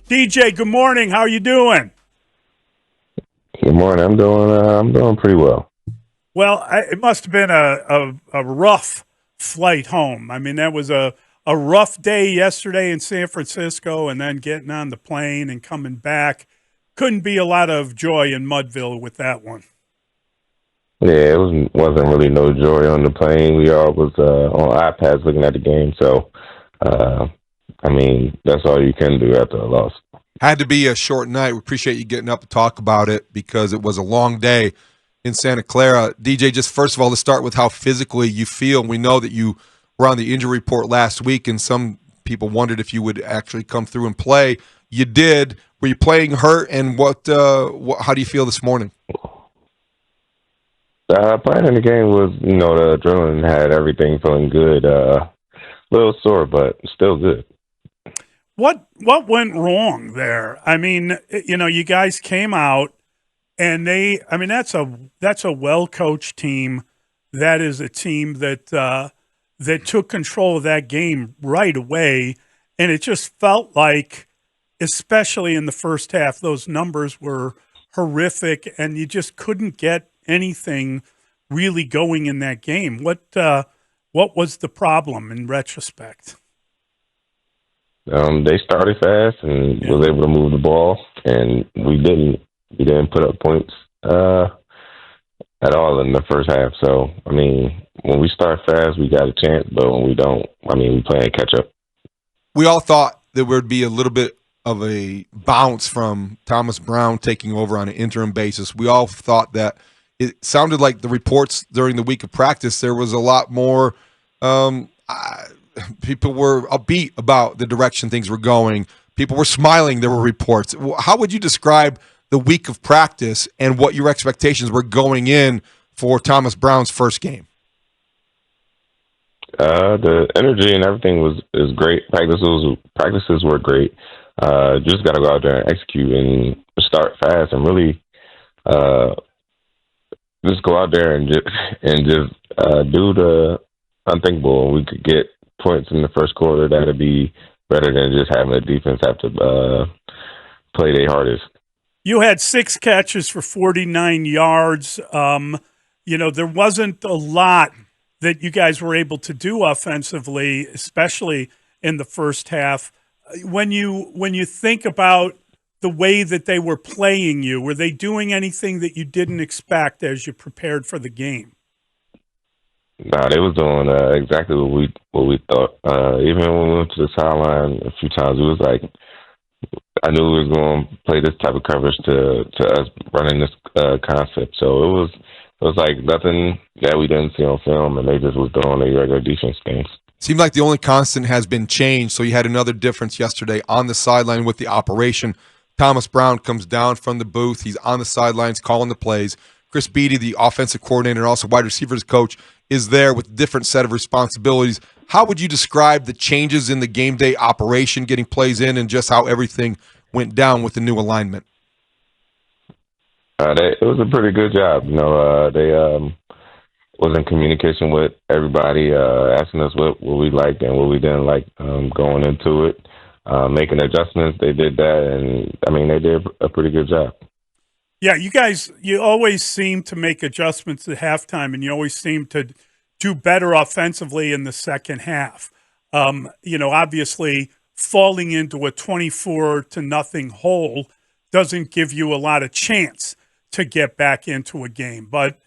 DJ, good morning. How are you doing? Good morning. I'm doing pretty well. Well, it must have been a rough flight home. I mean, that was a rough day yesterday in San Francisco, and then getting on the plane and coming back. Couldn't be a lot of joy in Mudville with that one. Yeah, wasn't really no joy on the plane. We all was on iPads looking at the game. So, I mean, that's all you can do after a loss. Had to be a short night. We appreciate you getting up to talk about it because it was a long day in Santa Clara. DJ, just first of all, let's start with how physically you feel. We know that you were on the injury report last week, and some people wondered if you would actually come through and play. You did. Were you playing hurt, and how do you feel this morning? Playing in the game was, the adrenaline had everything feeling good. A little sore, but still good. What went wrong there? I mean, you guys came out and that's a well-coached team. That is a team that took control of that game right away. And it just felt like, especially in the first half, those numbers were horrific and you just couldn't get anything really going in that game. What was the problem in retrospect? They started fast and was able to move the ball, and we didn't put up points at all in the first half. So, I mean, when we start fast, we got a chance, but when we don't, we playing catch up. We all thought there would be a little bit of a bounce from Thomas Brown taking over on an interim basis. We all thought that it sounded like the reports during the week of practice, there was a lot more people were upbeat about the direction things were going. People were smiling. There were reports. How would you describe the week of practice and what your expectations were going in for Thomas Brown's first game? The energy and everything is great. Practices were great. Just got to go out there and execute and start fast and really just go out there and just do the unthinkable. We could get points in the first quarter. That'd be better than just having the defense have to play their hardest. You had 6 catches for 49 yards. There wasn't a lot that you guys were able to do offensively, especially in the first half. When you think about the way that they were playing you, were they doing anything that you didn't expect as you prepared for the game? No, they was doing exactly what we thought. Even when we went to the sideline a few times, it was like I knew we was going to play this type of coverage to us running this concept. So it was like nothing that we didn't see on film, and they just was doing their regular defense games. Seemed like the only constant has been change, so you had another difference yesterday on the sideline with the operation. Thomas Brown comes down from the booth. He's on the sidelines calling the plays. Chris Beatty, the offensive coordinator and also wide receivers coach, is there with a different set of responsibilities. How would you describe the changes in the game day operation, getting plays in, and just how everything went down with the new alignment? It was a pretty good job. They was in communication with everybody, asking us what we liked and what we didn't like going into it, making adjustments. They did that, and, they did a pretty good job. Yeah, you always seem to make adjustments at halftime, and you always seem to do better offensively in the second half. Obviously, falling into a 24-0 hole doesn't give you a lot of chance to get back into a game. But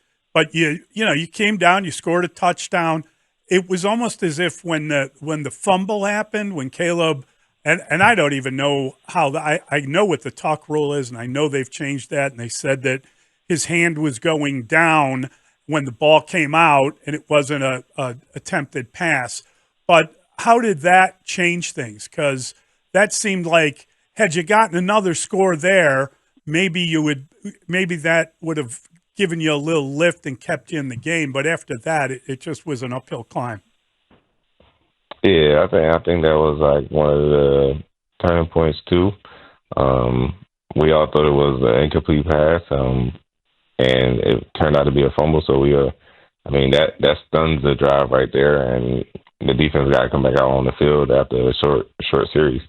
you came down, you scored a touchdown. It was almost as if when the fumble happened, when Caleb. And I don't even know how I know what the tuck rule is, and I know they've changed that. And they said that his hand was going down when the ball came out, and it wasn't a attempted pass. But how did that change things? Because that seemed like had you gotten another score there, maybe that would have given you a little lift and kept you in the game. But after that, it just was an uphill climb. Yeah, I think that was like one of the turning points too. We all thought it was an incomplete pass, and it turned out to be a fumble. So that stuns the drive right there, and the defense got to come back out on the field after a short series.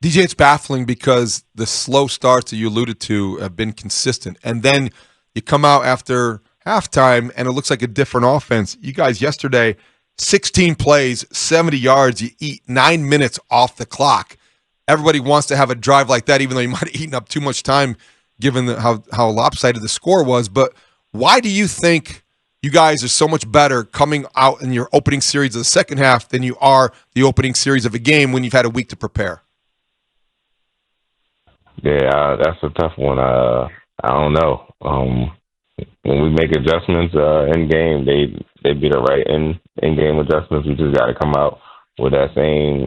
DJ, it's baffling because the slow starts that you alluded to have been consistent. And then you come out after halftime and it looks like a different offense. You guys yesterday, 16 plays, 70 yards. You eat 9 minutes off the clock. Everybody wants to have a drive like that, even though you might have eaten up too much time given how lopsided the score was. But why do you think you guys are so much better coming out in your opening series of the second half than you are the opening series of a game when you've had a week to prepare? Yeah, that's a tough one. I don't know. When we make adjustments in game, they be the right in game adjustments. We just got to come out with that same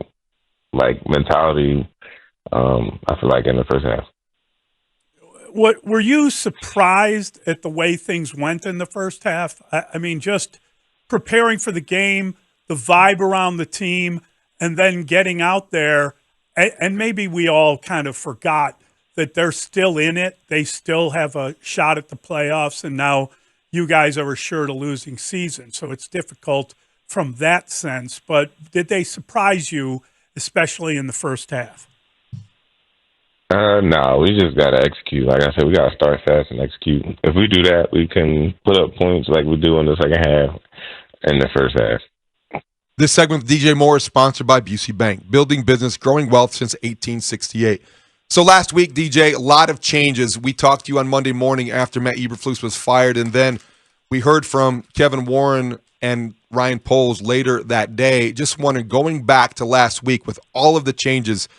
mentality. I feel like in the first half. What were you surprised at the way things went in the first half? I mean, just preparing for the game, the vibe around the team, and then getting out there. And maybe we all kind of forgot that they're still in it. They still have a shot at the playoffs, and now you guys are assured a losing season. So it's difficult from that sense. But did they surprise you, especially in the first half? No, we just got to execute. Like I said, we got to start fast and execute. If we do that, we can put up points like we do in the second half and the first half. This segment with DJ Moore is sponsored by Busey Bank, building business, growing wealth since 1868. So last week, DJ, a lot of changes. We talked to you on Monday morning after Matt Eberflus was fired, and then we heard from Kevin Warren and Ryan Poles later that day. Just wondering, going back to last week with all of the changes,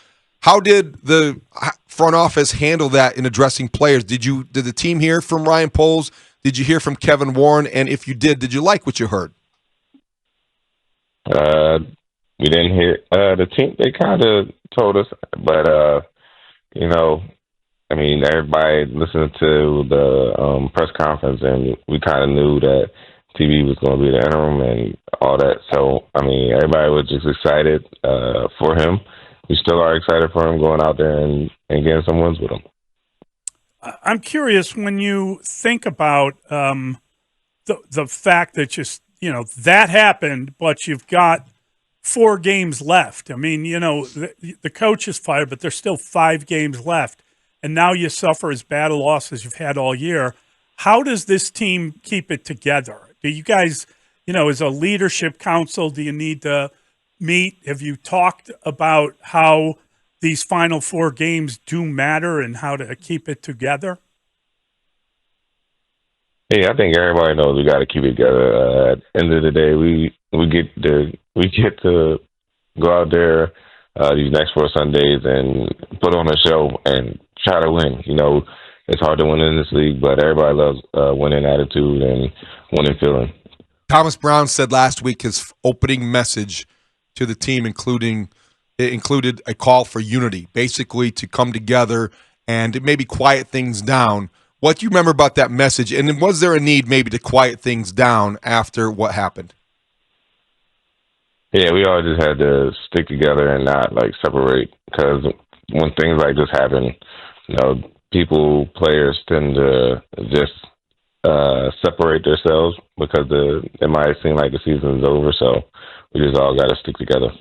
how did the front office handle that in addressing players? Did the team hear from Ryan Poles? Did you hear from Kevin Warren? And if you did you like what you heard? We didn't hear the team. They kind of told us, but I mean, everybody listened to the press conference, and we kind of knew that TV was going to be the interim and all that. So, I mean, everybody was just excited for him. We still are excited for him going out there and getting some wins with him. I'm curious, when you think about the fact that that happened, but you've got 4 games left. I mean, the coach is fired, but there's still 5 games left. And now you suffer as bad a loss as you've had all year. How does this team keep it together? Do you guys, as a leadership council, do you need to meet? Have you talked about how these final 4 games do matter and how to keep it together? Yeah, I think everybody knows we got to keep it together. At the end of the day, we get to go out there these next 4 Sundays and put on a show and try to win. It's hard to win in this league, but everybody loves winning attitude and winning feeling. Thomas Brown said last week his opening message to the team included a call for unity, basically to come together and maybe quiet things down. What do you remember about that message? And was there a need maybe to quiet things down after what happened? Yeah, we all just had to stick together and not separate, because when things like this happen, players tend to just separate themselves because it might seem like the season's over. So we just all got to stick together.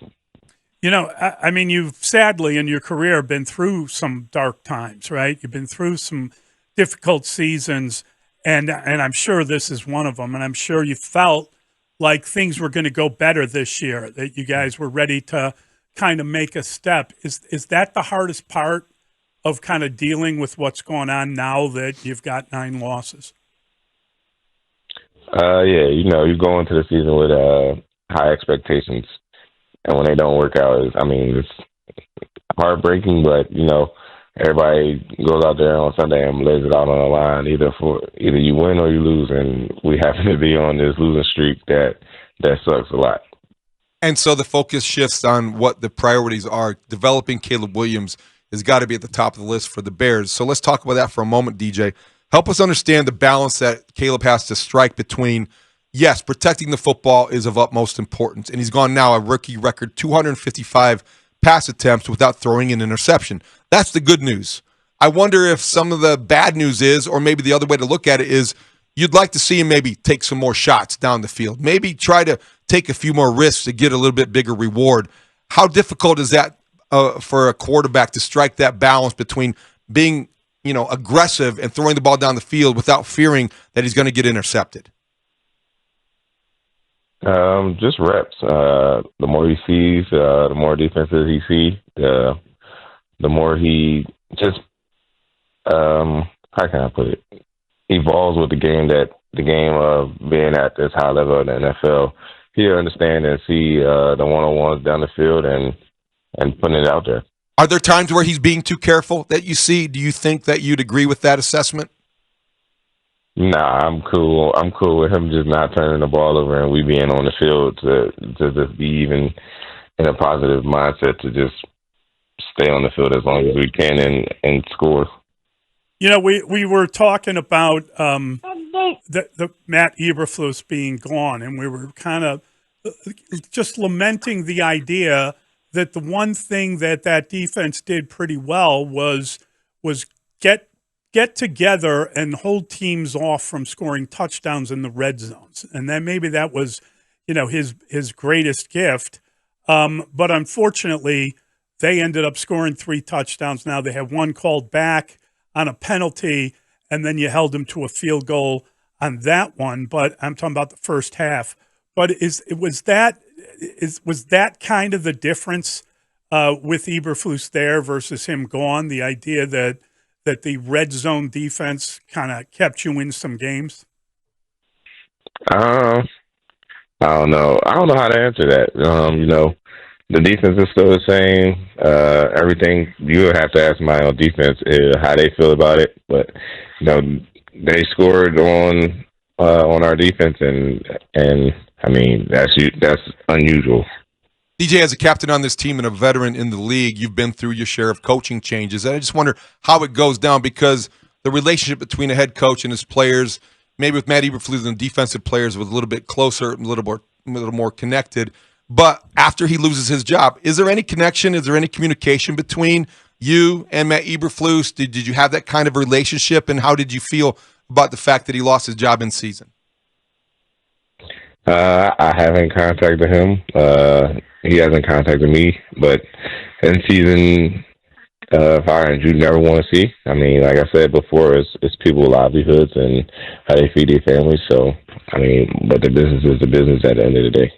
I mean, you've sadly in your career been through some dark times, right? You've been through some difficult seasons, and I'm sure this is one of them. And I'm sure you felt like things were going to go better this year, that you guys were ready to kind of make a step. Is that the hardest part of kind of dealing with what's going on now that you've got 9 losses? Yeah, you go into the season with high expectations, and when they don't work out, it's heartbreaking, but everybody goes out there on Sunday and lays it out on the line. Either you win or you lose, and we happen to be on this losing streak that sucks a lot. And so the focus shifts on what the priorities are. Developing Caleb Williams has got to be at the top of the list for the Bears. So let's talk about that for a moment, DJ. Help us understand the balance that Caleb has to strike between, yes, protecting the football is of utmost importance, and he's gone now a rookie record 255 pass attempts without throwing an interception. That's the good news. I wonder if some of the bad news is, or maybe the other way to look at it is, you'd like to see him maybe take some more shots down the field, maybe try to take a few more risks to get a little bit bigger reward. How difficult is that for a quarterback to strike that balance between being, aggressive and throwing the ball down the field without fearing that he's going to get intercepted? Just reps. The more he sees, the more defenses he sees, the more he just, how can I put it, evolves with the game of being at this high level in the NFL. He'll understand and see the one-on-ones down the field and putting it out there. Are there times where he's being too careful that you see? Do you think that you'd agree with that assessment? Nah, I'm cool. I'm cool with him just not turning the ball over and we being on the field to just be even in a positive mindset to just stay on the field as long as we can and score. We were talking about the Matt Eberflus being gone, and we were kind of just lamenting the idea that the one thing that defense did pretty well was get together and hold teams off from scoring touchdowns in the red zones, and then maybe that was his greatest gift. But unfortunately, they ended up scoring 3 touchdowns. Now they have 1 called back on a penalty, and then you held them to a field goal on that one. But I'm talking about the first half. But was that kind of the difference with Eberflus there versus him gone? The idea that the red zone defense kind of kept you in some games? I don't know. I don't know how to answer that. The defense is still the same. Everything you would have to ask my own defense is how they feel about it. But they scored on our defense, and I mean that's unusual. DJ, as a captain on this team and a veteran in the league, you've been through your share of coaching changes. And I just wonder how it goes down, because the relationship between a head coach and his players, maybe with Matt Eberflus and defensive players, was a little bit closer, a little more connected. But after he loses his job, is there any connection? Is there any communication between you and Matt Eberflus? Did you have that kind of relationship, and how did you feel about the fact that he lost his job in season? I haven't contacted him. He hasn't contacted me. But in season, fire and you never want to see. I mean, like I said before, it's people's livelihoods and how they feed their families. So, I mean, but the business is the business at the end of the day.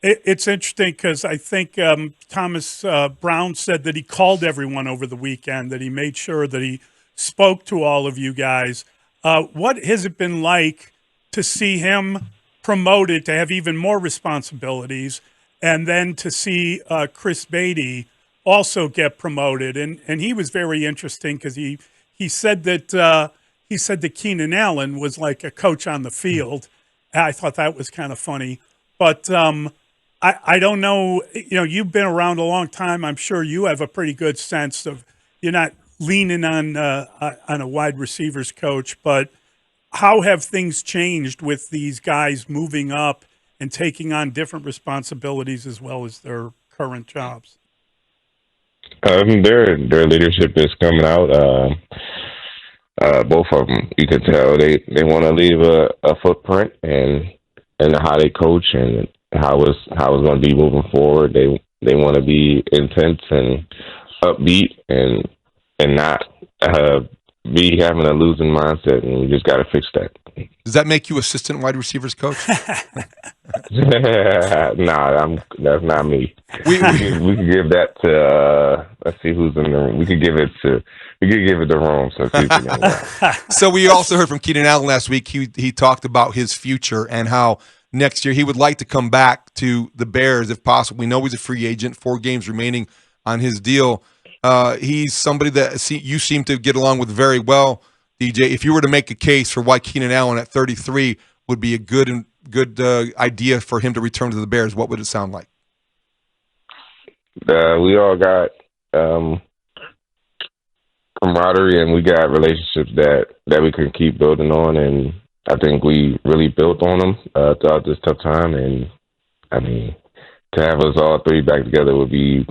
It's interesting because I think Thomas Brown said that he called everyone over the weekend, that he made sure that he spoke to all of you guys. What has it been like to see him promoted to have even more responsibilities, and then to see Chris Beatty also get promoted? And he was very interesting because he said that Keenan Allen was like a coach on the field. I thought that was kind of funny, but I don't know. You've been around a long time. I'm sure you have a pretty good sense of, you're not leaning on a wide receivers coach, but how have things changed with these guys moving up and taking on different responsibilities as well as their current jobs? Their leadership is coming out. Both of them, you can tell they want to leave a footprint and how they coach and how it's going to be moving forward. They want to be intense and upbeat and not be having a losing mindset, and we just got to fix that. Does that make you assistant wide receivers coach? Nah, that's not me. We could give that to let's see who's in the room. We could give it to Rome. So we also heard from Keenan Allen last week. He talked about his future and how next year he would like to come back to the Bears if possible. We know he's a free agent, 4 games remaining on his deal. He's somebody that you seem to get along with very well, DJ. If you were to make a case for why Keenan Allen at 33 would be a good idea for him to return to the Bears, what would it sound like? We all got camaraderie, and we got relationships that we can keep building on, and I think we really built on them throughout this tough time. And I mean, to have us all 3 back together would be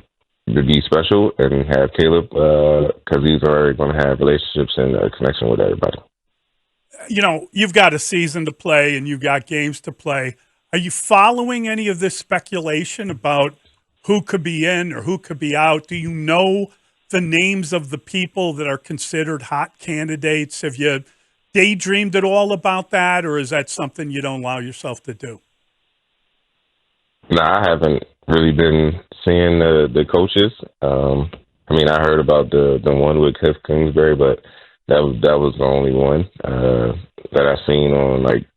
special, and have Caleb because he's already going to have relationships and a connection with everybody. You've got a season to play and you've got games to play. Are you following any of this speculation about who could be in or who could be out? Do you know the names of the people that are considered hot candidates? Have you daydreamed at all about that, or is that something you don't allow yourself to do? No, I haven't really been seeing the coaches. I mean, I heard about the one with Cliff Kingsbury, but that was the only one that I seen on like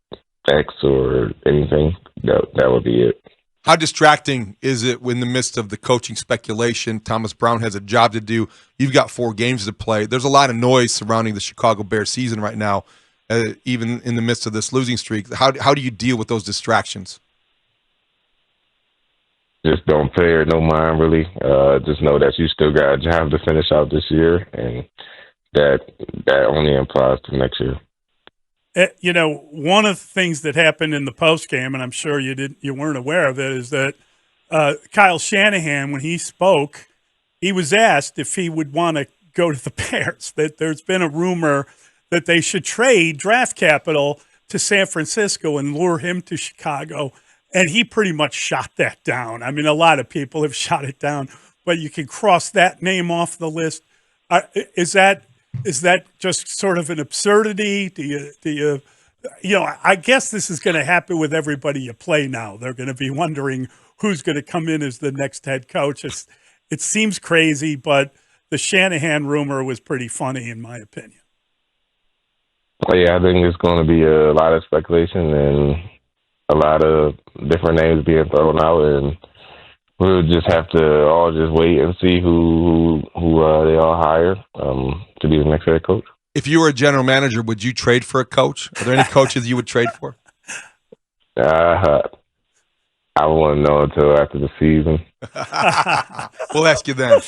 X or anything. That would be it. How distracting is it in the midst of the coaching speculation? Thomas Brown has a job to do. You've got 4 games to play. There's a lot of noise surrounding the Chicago Bears season right now, even in the midst of this losing streak. How do you deal with those distractions? Just don't pay it no mind, really. Just know that you still got a job to finish out this year, and that only applies to next year. You know, one of the things that happened in the post game, and I'm sure you weren't aware of it, is that Kyle Shanahan, when he spoke, he was asked if he would want to go to the Bears. That there's been a rumor that they should trade draft capital to San Francisco and lure him to Chicago, and he pretty much shot that down. I mean, a lot of people have shot it down, but you can cross that name off the list. Is that just sort of an absurdity? Do you I guess this is going to happen with everybody you play now. They're going to be wondering who's going to come in as the next head coach. It seems crazy, but the Shanahan rumor was pretty funny in my opinion. Well, yeah, I think there's going to be a lot of speculation and a lot of different names being thrown out, and we'll just have to all just wait and see who they all hire to be the next head coach. If you were a general manager, would you trade for a coach? Are there any coaches you would trade for? I won't know until after the season. We'll ask you then.